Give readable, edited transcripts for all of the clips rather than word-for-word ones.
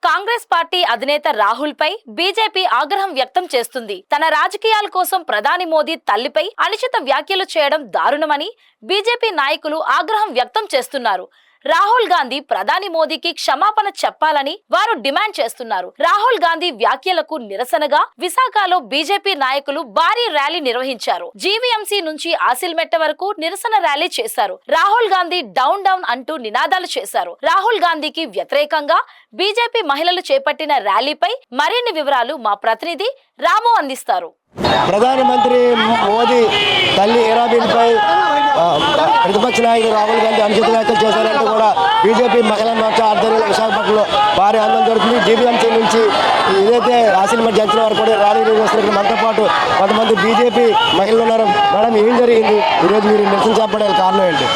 Congress party అధినేత రాహుల్ పై BJP ఆగ్రహం వ్యక్తం చేస్తుంది. తన రాజకీయాల కోసం ప్రధాని మోదీ తల్లిపై అనుచిత వ్యాఖ్యలు చేయడం దారుణమని బీజేపీ నాయకులు ఆగ్రహం వ్యక్తం చేస్తున్నారు. రాహుల్ గాంధీ ప్రధాని మోదీకి క్షమాపణ చెప్పాలని వారు డిమాండ్ చేస్తున్నారు. రాహుల్ గాంధీ వ్యాఖ్యలకు నిరసనగా విశాఖలో బీజేపీ నాయకులు భారీ ర్యాలీ నిర్వహించారు. జీవీఎంసీ నుంచి ఆసిల్మెట్ట వరకు నిరసన ర్యాలీ చేశారు. రాహుల్ గాంధీ డౌన్ డౌన్ అంటూ నినాదాలు చేశారు. రాహుల్ గాంధీకి వ్యతిరేకంగా బీజేపీ మహిళలు చేపట్టిన ర్యాలీపై మరిన్ని వివరాలు మా ప్రతినిధి రాము అందిస్తారు. ప్రధానమంత్రి మోదీ తల్లి ఇరాబిన్పై ప్రతిపక్ష నాయకుడు రాహుల్ గాంధీ అనుచిత వ్యాఖ్యలు చేశారంటూ కూడా బీజేపీ మహిళా మోర్చా ఆధ్వర్యంలో విశాఖపట్నంలో భారీ ఆందోళన జరుగుతుంది. జీబీఎంసీ నుంచి ఏదైతే ఆసిల్మెట్ జంక్షన్ వరకు కూడా ర్యాలీ నిర్వహిస్తున్నారు. మనతో పాటు కొంతమంది బీజేపీ మహిళలు ఉన్నారు. మేడం, ఏం జరిగింది ఈరోజు మీరు నిరసన చేపట్టాలి కారణం ఏంటి?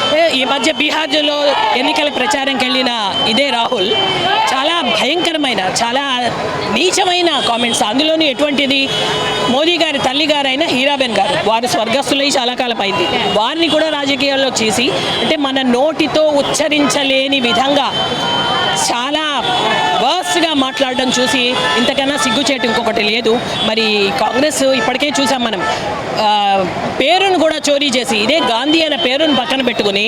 ఈ మధ్య బీహార్లో ఎన్నికల ప్రచారంకి వెళ్ళిన ఇదే రాహుల్ చాలా భయంకరమైన, చాలా నీచమైన కామెంట్స్, అందులోని ఎటువంటిది మోదీ గారి తల్లి గారైన హీరాబెన్ గారు, వారు స్వర్గస్థులై చాలా కాలం అయింది, వారిని కూడా రాజకీయాల్లో చేసి అంటే మన నోటితో ఉచ్చరించలేని విధంగా చాలా వర్స్గా మాట్లాడడం చూసి ఇంతకన్నా సిగ్గుచేటు ఇంకొకటి లేదు. మరి కాంగ్రెస్ ఇప్పటికే చూసాం మనం, పేరును కూడా చోరీ చేసి ఇదే గాంధీ అనే పేరును పక్కన పెట్టుకుని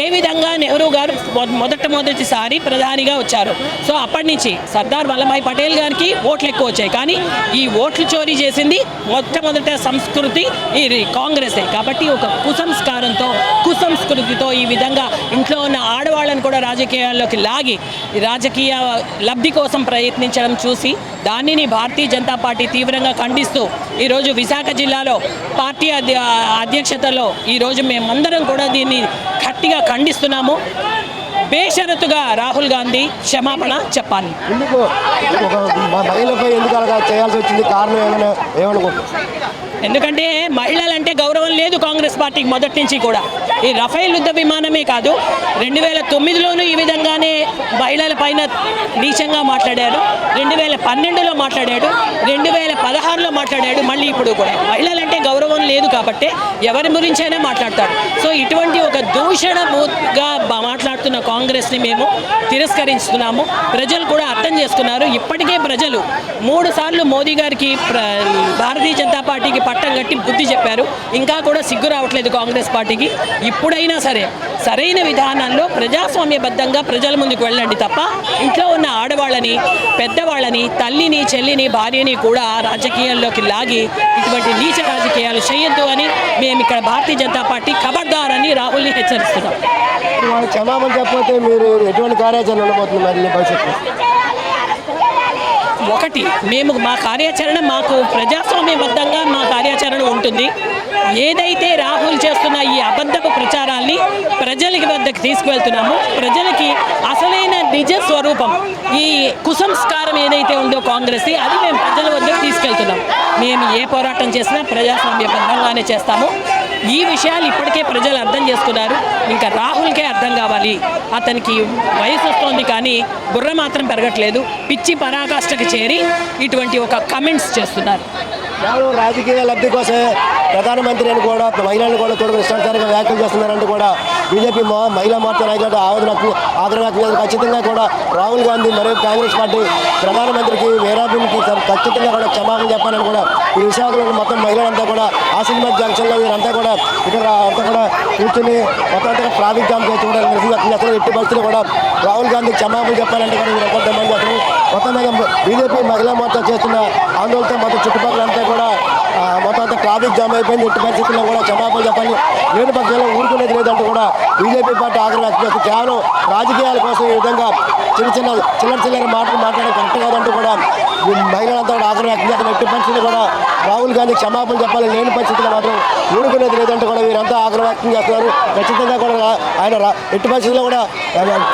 ఏ విధంగా నెహ్రూ గారు మొదటిసారి ప్రధానిగా వచ్చారు. సో అప్పటి నుంచి సర్దార్ వల్లభాయ్ పటేల్ గారికి ఓట్లు ఎక్కువ వచ్చాయి, కానీ ఈ ఓట్లు చోరీ చేసింది మొట్టమొదట సంస్కృతి ఈ కాంగ్రెసే. కాబట్టి ఒక కుసంస్కృతితో ఈ విధంగా ఇంట్లో ఉన్న ఆడవాళ్ళని కూడా రాజకీయాల్లోకి లాగి రాజకీయ లబ్ధి కోసం ప్రయత్నించడం చూసి దానిని భారతీయ జనతా పార్టీ తీవ్రంగా ఖండిస్తూ ఈరోజు విశాఖ జిల్లాలో పార్టీ అధ్యక్షతలో ఈరోజు మేమందరం కూడా దీన్ని గట్టిగా ఖండిస్తున్నాము. బేషరతుగా రాహుల్ గాంధీ క్షమాపణ చెప్పాలి. ఎందుకు మహిళలపై ఎందుకు అలా చేయాల్సి వచ్చింది? కారణం ఏమనుకుంటున్నారు? ఎందుకంటే మహిళలంటే గౌరవం లేదు కాంగ్రెస్ పార్టీకి మొదటి నుంచి కూడా. ఈ రఫేల్ యుద్ధ విమానమే కాదు, 2009లోనూ ఈ విధంగానే మహిళల పైన నీచంగా మాట్లాడాడు, 2012లో మాట్లాడాడు, 2016లో మాట్లాడాడు, మళ్ళీ ఇప్పుడు కూడా. మహిళలంటే గౌరవం లేదు కాబట్టి ఎవరి గురించైనా మాట్లాడతాడు. సో ఇటువంటి ఒక దూషణగా మాట్లాడుతున్న కాంగ్రెస్ని మేము తిరస్కరిస్తున్నాము. ప్రజలు కూడా అర్థం చేసుకున్నారు. ఇప్పటికే ప్రజలు 3 సార్లు మోదీ గారికి భారతీయ జనతా పార్టీకి పట్టం కట్టి బుద్ధి చెప్పారు. ఇంకా కూడా సిగ్గు రావట్లేదు కాంగ్రెస్ పార్టీకి. ఇప్పుడైనా సరే సరైన విధానంలో ప్రజాస్వామ్యబద్ధంగా ప్రజల ముందుకు వెళ్ళండి తప్ప ఇంట్లో ఉన్న ఆడవాళ్ళని, పెద్దవాళ్ళని, తల్లిని, చెల్లిని, భార్యని కూడా రాజకీయాల్లోకి లాగి ఇటువంటి నీచ రాజకీయాలు చేయొద్దు అని మేము ఇక్కడ భారతీయ జనతా పార్టీ ఖబర్దారని రాహుల్ని హెచ్చరిస్తున్నాం. క్షమాపణ చెప్పకపోతే మీరు ఎటువంటి కార్యాచరణ ఉండబోతుంది మరి భవిష్యత్తులో? ఒకటి, మేము మా కార్యాచరణ మాకు ప్రజాస్వామ్యబద్ధంగా మా కార్యాచరణ ఉంటుంది. ఏదైతే రాహుల్ చేస్తున్న ఈ అబద్ధపు ప్రచారాల్ని ప్రజలకి వద్దకు తీసుకువెళ్తున్నామో, ప్రజలకి అసలైన నిజ స్వరూపం, ఈ కుసంస్కారం ఏదైతే ఉందో కాంగ్రెస్, అది మేము ప్రజల వద్దకు తీసుకెళ్తున్నాం. మేము ఏ పోరాటం చేసినా ప్రజాస్వామ్యబద్ధంగానే చేస్తాము. ఈ విషయాలు ఇప్పటికే ప్రజలు అర్థం చేసుకున్నారు. ఇంకా రాహుల్కే అర్థం కావాలి. అతనికి వయసు వస్తోంది కానీ బుర్ర మాత్రం పెరగట్లేదు. పిచ్చి పరాకాష్ఠకి చేరి ఇటువంటి ఒక కమెంట్స్ చేస్తున్నారు. రాజకీయ లబ్ధి కోసమే ప్రధానమంత్రి అని కూడా మహిళలను కూడా చూడడం ఇష్టానుసారంగా వ్యాఖ్యలు చేస్తున్నారంటూ కూడా బీజేపీ మహిళా మోర్చా నాయకులు ఆగ్రహం వ్యక్తం చేశారు. ఖచ్చితంగా కూడా రాహుల్ గాంధీ మరియు కాంగ్రెస్ పార్టీ ప్రధానమంత్రికి వేరాబిన్కి ఖచ్చితంగా కూడా క్షమాపణ చెప్పాలని కూడా ఈ విశాఖలో మొత్తం మహిళలంతా కూడా ఆసిల్మెట్ జంక్షన్లో వీరంతా కూడా ఇక్కడ అంతా కూడా కూర్చుని మొత్తం ట్రాఫిక్ జామ్ చేసుకోవడానికి నిరసన వ్యక్తం చేస్తారు. ఎట్టి పరిస్థితులు కూడా రాహుల్ గాంధీ క్షమాపణ చెప్పాలంటే కూడా వీరంతా డిమాండ్ చేస్తారు. మొత్తం బీజేపీ మహిళా మోర్చా చేస్తున్న ఆందోళనతో మొత్తం చుట్టుపక్కలంతా కూడా మొత్తం అంతా ట్రాఫిక్ జామ్ అయిపోయింది. ఎట్టి పరిస్థితుల్లో కూడా క్షమాపణ చెప్పాలి, లేని పక్షంలో ఊరుకునేది లేదంటూ కూడా బీజేపీ పార్టీ ఆగ్రహం వ్యక్తం చేస్తుంది. కేవలం రాజకీయాల కోసం ఈ విధంగా చిల్లర మాటలు మాట్లాడడం కరెక్ట్ కాదంటూ కూడా మహిళలంతా కూడా ఆగ్రహం వ్యక్తం చేస్తున్న. ఎట్టి పరిస్థితులు కూడా రాహుల్ గాంధీ క్షమాపణ చెప్పాలి, లేని పరిస్థితుల్లో మాత్రం ఊరుకునేది లేదంటూ కూడా వీరంతా ఆగ్రహం వ్యక్తం చేస్తున్నారు. ఖచ్చితంగా కూడా ఆయన ఎట్టి పరిస్థితుల్లో కూడా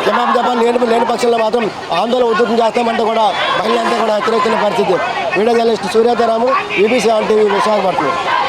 క్షమాపణ చెప్పాలి, లేని పక్షంలో మాత్రం ఆందోళన ఉధృతం చేస్తామంటూ కూడా మహిళలంతా కూడా హెచ్చరిస్తున్న పరిస్థితి. Video journalist Suryaramu, EBC TV Visakhapatnam.